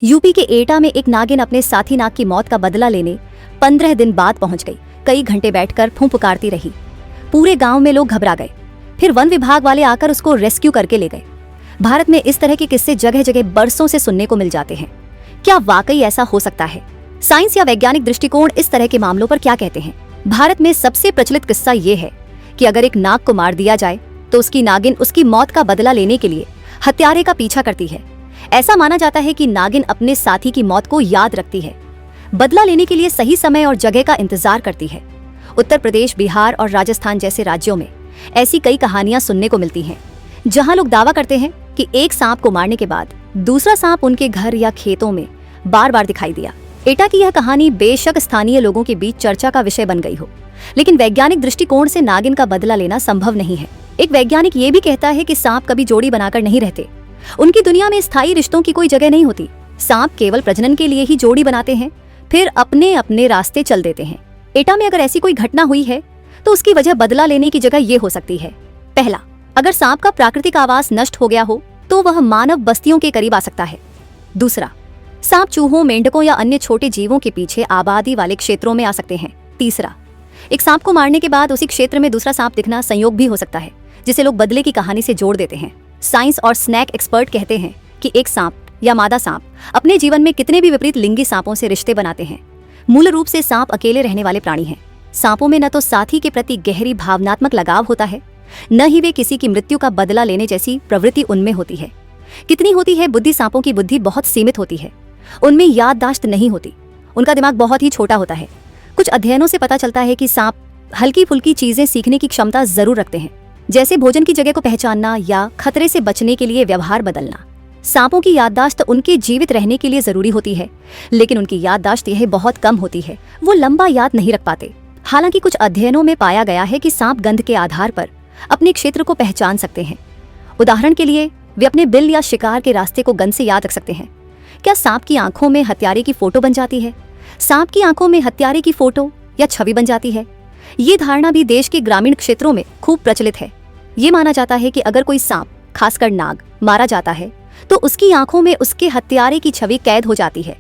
UP के एटा में एक नागिन अपने साथी नाग की मौत का बदला लेने 15 दिन बाद पहुंच गई। कई घंटे बैठकर फूंफुकारती रही। पूरे गांव में लोग घबरा गए। फिर वन विभाग वाले आकर उसको रेस्क्यू करके ले गए। भारत में इस तरह के किस्से जगह जगह बरसों से सुनने को मिल जाते हैं। क्या वाकई ऐसा हो सकता है? साइंस या वैज्ञानिक दृष्टिकोण इस तरह के मामलों पर क्या कहते हैं? भारत में सबसे प्रचलित किस्सा ये है कि अगर एक नाग को मार दिया जाए तो उसकी नागिन उसकी मौत का बदला लेने के लिए हत्यारे का पीछा करती है। ऐसा माना जाता है कि नागिन अपने साथी की मौत को याद रखती है, बदला लेने के लिए सही समय और जगह का इंतजार करती है। उत्तर प्रदेश, बिहार और राजस्थान जैसे राज्यों में ऐसी कई कहानियां सुनने को मिलती हैं, जहां लोग दावा करते हैं कि एक सांप को मारने के बाद दूसरा सांप उनके घर या खेतों में बार बार दिखाई दिया। एटा की यह कहानी बेशक स्थानीय लोगों के बीच चर्चा का विषय बन गई हो, लेकिन वैज्ञानिक दृष्टिकोण से नागिन का बदला लेना संभव नहीं है। एक वैज्ञानिक ये भी कहता है कि सांप कभी जोड़ी बनाकर नहीं रहते। उनकी दुनिया में स्थायी रिश्तों की कोई जगह नहीं होती। सांप केवल प्रजनन के लिए ही जोड़ी बनाते हैं, फिर अपने अपने रास्ते चल देते हैं। एटा में अगर ऐसी कोई घटना हुई है तो उसकी वजह बदला लेने की जगह ये हो सकती है। पहला, अगर सांप का प्राकृतिक आवास नष्ट हो गया हो तो वह मानव बस्तियों के करीब आ सकता है। दूसरा, सांप चूहों, मेंढकों या अन्य छोटे जीवों के पीछे आबादी वाले क्षेत्रों में आ सकते हैं। तीसरा, एक सांप को मारने के बाद उसी क्षेत्र में दूसरा सांप दिखना संयोग भी हो सकता है, जिसे लोग बदले की कहानी से जोड़ देते हैं। साइंस और स्नैक एक्सपर्ट कहते हैं कि एक सांप या मादा सांप अपने जीवन में कितने भी विपरीत लिंगी सांपों से रिश्ते बनाते हैं। मूल रूप से सांप अकेले रहने वाले प्राणी हैं। सांपों में न तो साथी के प्रति गहरी भावनात्मक लगाव होता है, न ही वे किसी की मृत्यु का बदला लेने जैसी प्रवृत्ति उनमें होती है। कितनी होती है बुद्धि? सांपों की बुद्धि बहुत सीमित होती है। उनमें याददाश्त नहीं होती। उनका दिमाग बहुत ही छोटा होता है। कुछ अध्ययनों से पता चलता है कि सांप हल्की फुल्की चीजें सीखने की क्षमता जरूर रखते हैं, जैसे भोजन की जगह को पहचानना या खतरे से बचने के लिए व्यवहार बदलना। सांपों की याददाश्त उनके जीवित रहने के लिए जरूरी होती है, लेकिन उनकी याददाश्त यह बहुत कम होती है। वो लंबा याद नहीं रख पाते। हालांकि कुछ अध्ययनों में पाया गया है कि सांप गंध के आधार पर अपने क्षेत्र को पहचान सकते हैं। उदाहरण के लिए वे अपने बिल या शिकार के रास्ते को गंध से याद रख सकते हैं। क्या सांप की आंखों में हत्यारे की फोटो बन जाती है? सांप की आंखों में हत्यारे की फोटो या छवि बन जाती है? ये धारणा भी देश के ग्रामीण क्षेत्रों में खूब प्रचलित है। ये माना जाता है कि अगर कोई सांप, खासकर नाग, मारा जाता है तो उसकी आंखों में उसके हत्यारे की छवि कैद हो जाती है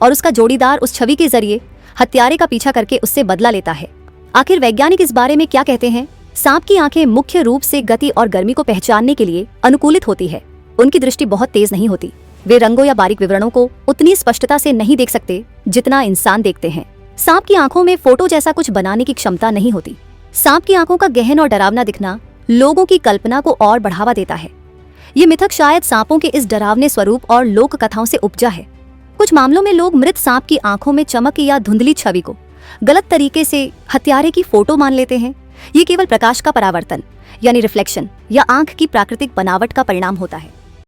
और उसका जोड़ीदार उस छवि के जरिए हत्यारे का पीछा करके उससे बदला लेता है। आखिर वैज्ञानिक इस बारे में क्या कहते हैं? सांप की आंखें मुख्य रूप से गति और गर्मी को पहचानने के लिए अनुकूलित होती है। उनकी दृष्टि बहुत तेज नहीं होती। वे रंगों या बारीक विवरणों को उतनी स्पष्टता से नहीं देख सकते जितना इंसान देखते हैं। सांप की आंखों में फोटो जैसा कुछ बनाने की क्षमता नहीं होती। सांप की आंखों का गहन और डरावना दिखना लोगों की कल्पना को और बढ़ावा देता है। ये मिथक शायद सांपों के इस डरावने स्वरूप और लोक कथाओं से उपजा है। कुछ मामलों में लोग मृत सांप की आंखों में चमक या धुंधली छवि को गलत तरीके से हत्यारे की फोटो मान लेते हैं। ये केवल प्रकाश का परावर्तन यानी रिफ्लेक्शन या आंख की प्राकृतिक बनावट का परिणाम होता है।